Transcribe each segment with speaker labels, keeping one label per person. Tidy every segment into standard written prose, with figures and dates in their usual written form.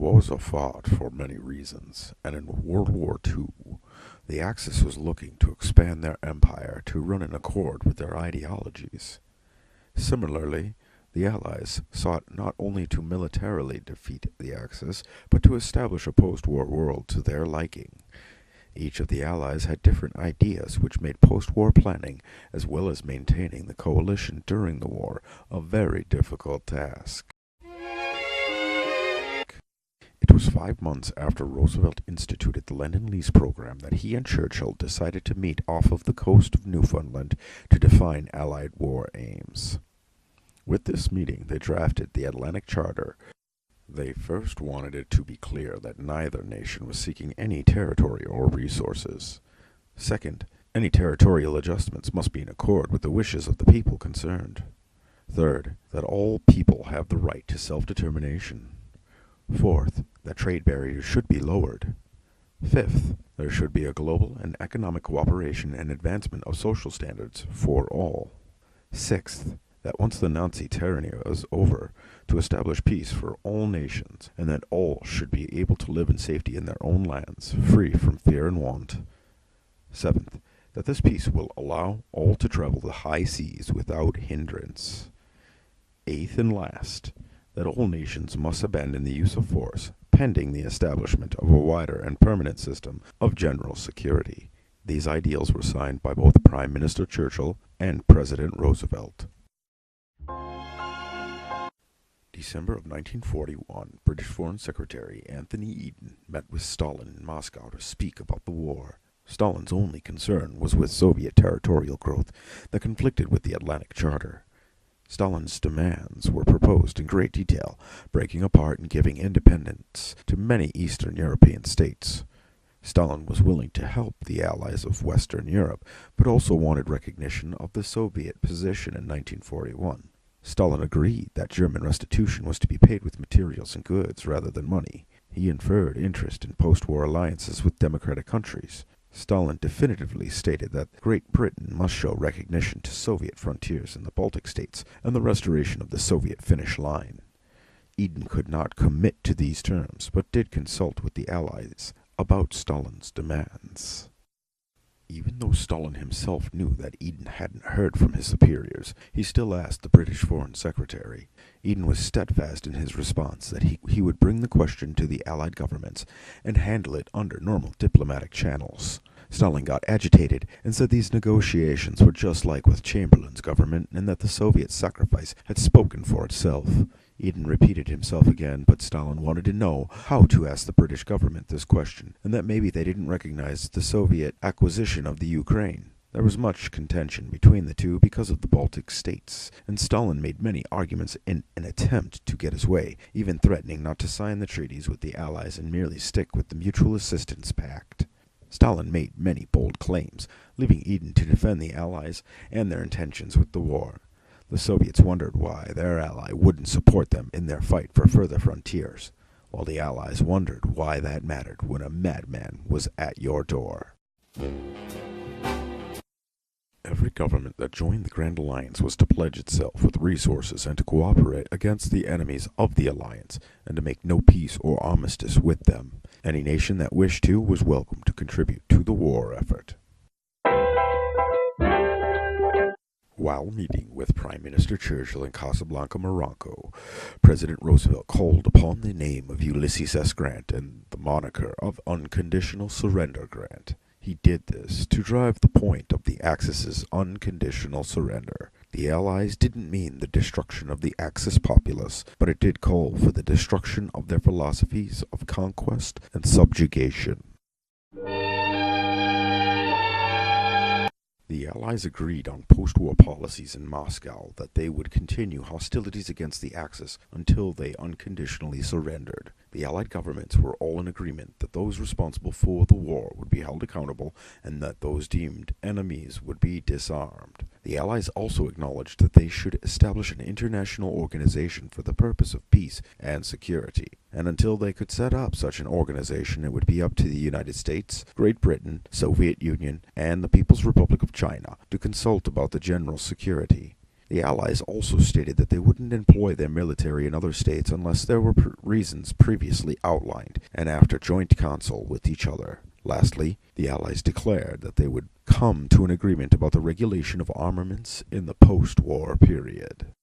Speaker 1: Wars are fought for many reasons, and in World War II, the Axis was looking to expand their empire to run in accord with their ideologies. Similarly, the Allies sought not only to militarily defeat the Axis, but to establish a post-war world to their liking. Each of the Allies had different ideas which made post-war planning, as well as maintaining the coalition during the war, a very difficult task. It was 5 months after Roosevelt instituted the Lend-Lease program that he and Churchill decided to meet off of the coast of Newfoundland to define Allied war aims. With this meeting, they drafted the Atlantic Charter. They first wanted it to be clear that neither nation was seeking any territory or resources. Second, any territorial adjustments must be in accord with the wishes of the people concerned. Third, that all people have the right to self-determination. Fourth, that trade barriers should be lowered. Fifth, there should be a global and economic cooperation and advancement of social standards for all. Sixth, that once the Nazi tyranny was over, to establish peace for all nations, and that all should be able to live in safety in their own lands, free from fear and want. Seventh, that this peace will allow all to travel the high seas without hindrance. Eighth and last, that all nations must abandon the use of force, pending the establishment of a wider and permanent system of general security. These ideals were signed by both Prime Minister Churchill and President Roosevelt. December of 1941, British Foreign Secretary Anthony Eden met with Stalin in Moscow to speak about the war. Stalin's only concern was with Soviet territorial growth that conflicted with the Atlantic Charter. Stalin's demands were proposed in great detail, breaking apart and giving independence to many Eastern European states. Stalin was willing to help the allies of Western Europe, but also wanted recognition of the Soviet position in 1941. Stalin agreed that German restitution was to be paid with materials and goods rather than money. He inferred interest in post-war alliances with democratic countries. Stalin definitively stated that Great Britain must show recognition to Soviet frontiers in the Baltic states and the restoration of the Soviet Finnish line. Eden could not commit to these terms, but did consult with the Allies about Stalin's demands. Even though Stalin himself knew that Eden hadn't heard from his superiors, he still asked the British Foreign Secretary. Eden was steadfast in his response that he would bring the question to the Allied governments and handle it under normal diplomatic channels. Stalin got agitated and said these negotiations were just like with Chamberlain's government and that the Soviet sacrifice had spoken for itself. Eden repeated himself again, but Stalin wanted to know how to ask the British government this question, and that maybe they didn't recognize the Soviet acquisition of the Ukraine. There was much contention between the two because of the Baltic states, and Stalin made many arguments in an attempt to get his way, even threatening not to sign the treaties with the Allies and merely stick with the Mutual Assistance Pact. Stalin made many bold claims, leaving Eden to defend the Allies and their intentions with the war. The Soviets wondered why their ally wouldn't support them in their fight for further frontiers, while the Allies wondered why that mattered when a madman was at your door. Every government that joined the Grand Alliance was to pledge itself with resources and to cooperate against the enemies of the alliance, and to make no peace or armistice with them. Any nation that wished to was welcome to contribute to the war effort. While meeting with Prime Minister Churchill in Casablanca, Morocco, President Roosevelt called upon the name of Ulysses S. Grant and the moniker of Unconditional Surrender Grant. He did this to drive the point of the Axis's unconditional surrender. The Allies didn't mean the destruction of the Axis populace, but it did call for the destruction of their philosophies of conquest and subjugation. The Allies agreed on post-war policies in Moscow that they would continue hostilities against the Axis until they unconditionally surrendered. The Allied governments were all in agreement that those responsible for the war would be held accountable and that those deemed enemies would be disarmed. The Allies also acknowledged that they should establish an international organization for the purpose of peace and security. And until they could set up such an organization, it would be up to the United States, Great Britain, Soviet Union, and the People's Republic of China to consult about the general security. The Allies also stated that they wouldn't employ their military in other states unless there were reasons previously outlined and after joint counsel with each other. Lastly, the Allies declared that they would come to an agreement about the regulation of armaments in the post-war period.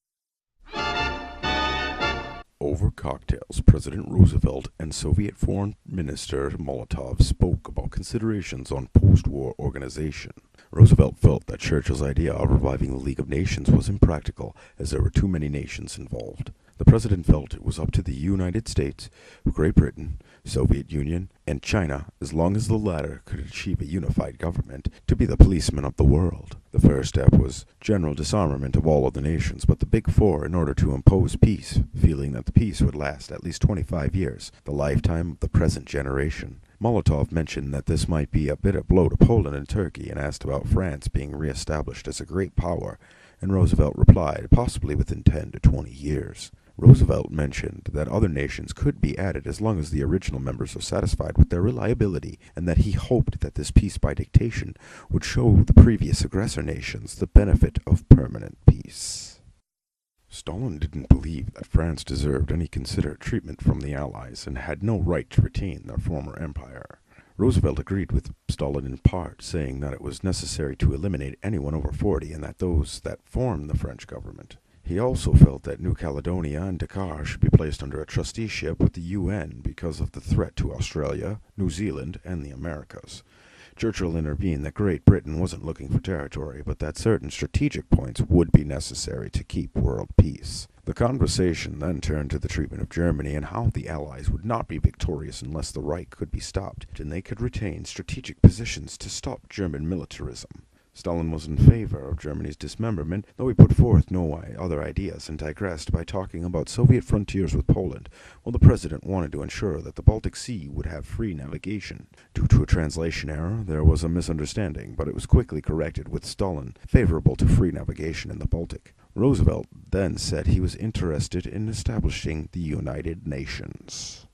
Speaker 1: Over cocktails, President Roosevelt and Soviet Foreign Minister Molotov spoke about considerations on post-war organization. Roosevelt felt that Churchill's idea of reviving the League of Nations was impractical, as there were too many nations involved. The president felt it was up to the United States, Great Britain, Soviet Union, and China, as long as the latter could achieve a unified government, to be the policemen of the world. The first step was general disarmament of all of the nations but the Big Four in order to impose peace, feeling that the peace would last at least 25 years, the lifetime of the present generation. Molotov mentioned that this might be a bitter blow to Poland and Turkey and asked about France being re-established as a great power, and Roosevelt replied, possibly within 10 to 20 years. Roosevelt mentioned that other nations could be added as long as the original members are satisfied with their reliability, and that he hoped that this peace by dictation would show the previous aggressor nations the benefit of permanent peace. Stalin didn't believe that France deserved any considerate treatment from the Allies and had no right to retain their former empire. Roosevelt agreed with Stalin in part, saying that it was necessary to eliminate anyone over 40 and that those that formed the French government. He also felt that New Caledonia and Dakar should be placed under a trusteeship with the UN because of the threat to Australia, New Zealand, and the Americas. Churchill intervened that Great Britain wasn't looking for territory, but that certain strategic points would be necessary to keep world peace. The conversation then turned to the treatment of Germany and how the Allies would not be victorious unless the Reich could be stopped, and they could retain strategic positions to stop German militarism. Stalin was in favor of Germany's dismemberment, though he put forth no other ideas and digressed by talking about Soviet frontiers with Poland, while the president wanted to ensure that the Baltic Sea would have free navigation. Due to a translation error, there was a misunderstanding, but it was quickly corrected with Stalin favorable to free navigation in the Baltic. Roosevelt then said he was interested in establishing the United Nations.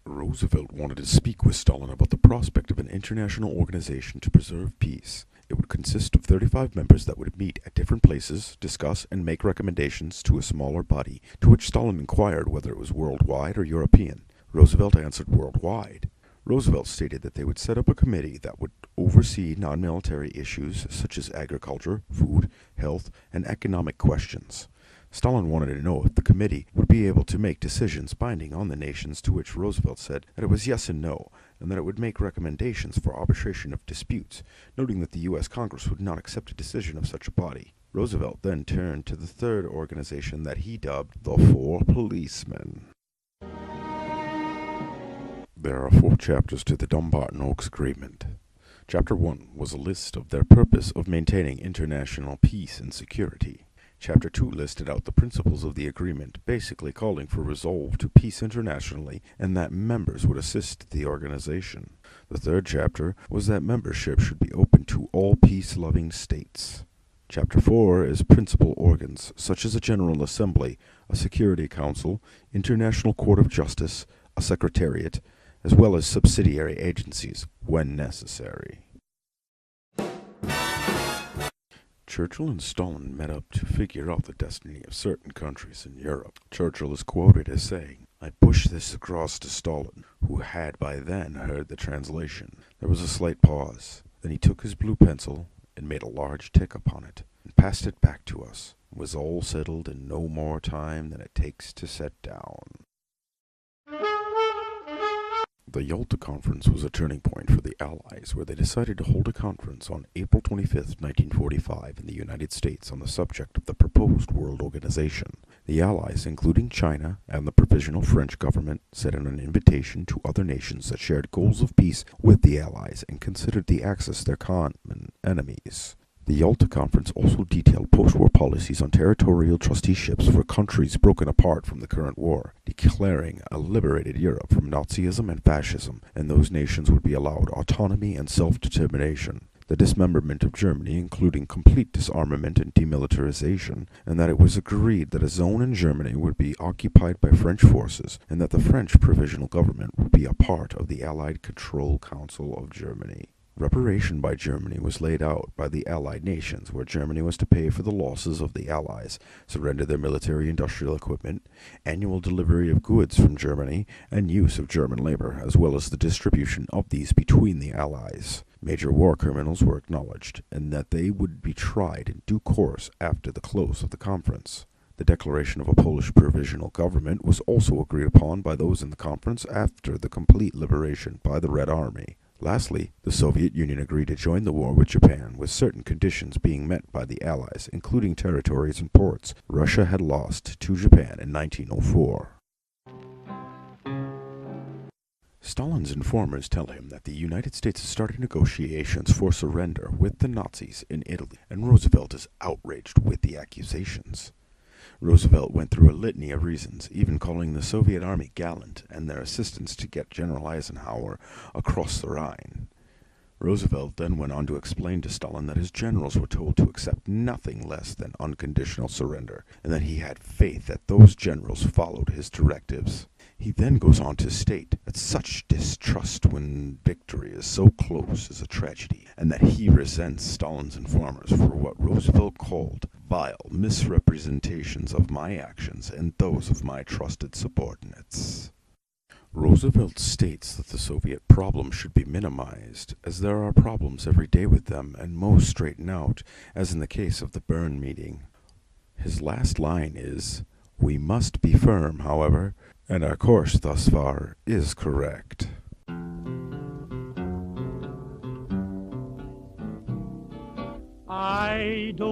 Speaker 1: Roosevelt wanted to speak with Stalin about the prospect of an international organization to preserve peace. It would consist of 35 members that would meet at different places, discuss, and make recommendations to a smaller body, to which Stalin inquired whether it was worldwide or European. Roosevelt answered worldwide. Roosevelt stated that they would set up a committee that would oversee non-military issues such as agriculture, food, health, and economic questions. Stalin wanted to know if the committee would be able to make decisions binding on the nations, to which Roosevelt said that it was yes and no, and that it would make recommendations for arbitration of disputes, noting that the U.S. Congress would not accept a decision of such a body. Roosevelt then turned to the third organization that he dubbed the Four Policemen. There are 4 chapters to the Dumbarton Oaks Agreement. Chapter 1 was a list of their purpose of maintaining international peace and security. Chapter 2 listed out the principles of the agreement, basically calling for resolve to peace internationally and that members would assist the organization. The third chapter was that membership should be open to all peace-loving states. Chapter 4 is principal organs, such as a General Assembly, a Security Council, International Court of Justice, a Secretariat, as well as subsidiary agencies, when necessary. Churchill and Stalin met up to figure out the destiny of certain countries in Europe. Churchill is quoted as saying, "I pushed this across to Stalin, who had by then heard the translation. There was a slight pause. Then he took his blue pencil and made a large tick upon it, and passed it back to us. It was all settled in no more time than it takes to set down." The Yalta Conference was a turning point for the Allies, where they decided to hold a conference on April 25, 1945, in the United States on the subject of the proposed world organization. The Allies, including China and the Provisional French government, sent in an invitation to other nations that shared goals of peace with the Allies and considered the Axis their common enemies. The Yalta Conference also detailed post-war policies on territorial trusteeships for countries broken apart from the current war, declaring a liberated Europe from Nazism and fascism, and those nations would be allowed autonomy and self-determination. The dismemberment of Germany, including complete disarmament and demilitarization, and that it was agreed that a zone in Germany would be occupied by French forces, and that the French provisional government would be a part of the Allied Control Council of Germany. Reparation by Germany was laid out by the Allied nations, where Germany was to pay for the losses of the Allies, surrender their military industrial equipment, annual delivery of goods from Germany, and use of German labor, as well as the distribution of these between the Allies. Major war criminals were acknowledged, and that they would be tried in due course after the close of the conference. The declaration of a Polish provisional government was also agreed upon by those in the conference after the complete liberation by the Red Army. Lastly, the Soviet Union agreed to join the war with Japan, with certain conditions being met by the Allies, including territories and ports Russia had lost to Japan in 1904. Stalin's informers tell him that the United States has started negotiations for surrender with the Nazis in Italy, and Roosevelt is outraged with the accusations. Roosevelt went through a litany of reasons, even calling the Soviet army gallant and their assistance to get General Eisenhower across the Rhine. Roosevelt then went on to explain to Stalin that his generals were told to accept nothing less than unconditional surrender, and that he had faith that those generals followed his directives. He then goes on to state that such distrust when victory is so close is a tragedy, and that he resents Stalin's informers for what Roosevelt called vile misrepresentations of my actions and those of my trusted subordinates. Roosevelt states that the Soviet problem should be minimized, as there are problems every day with them, and most straighten out, as in the case of the Bern meeting. His last line is, "We must be firm, however, and our course thus far is correct."
Speaker 2: I don't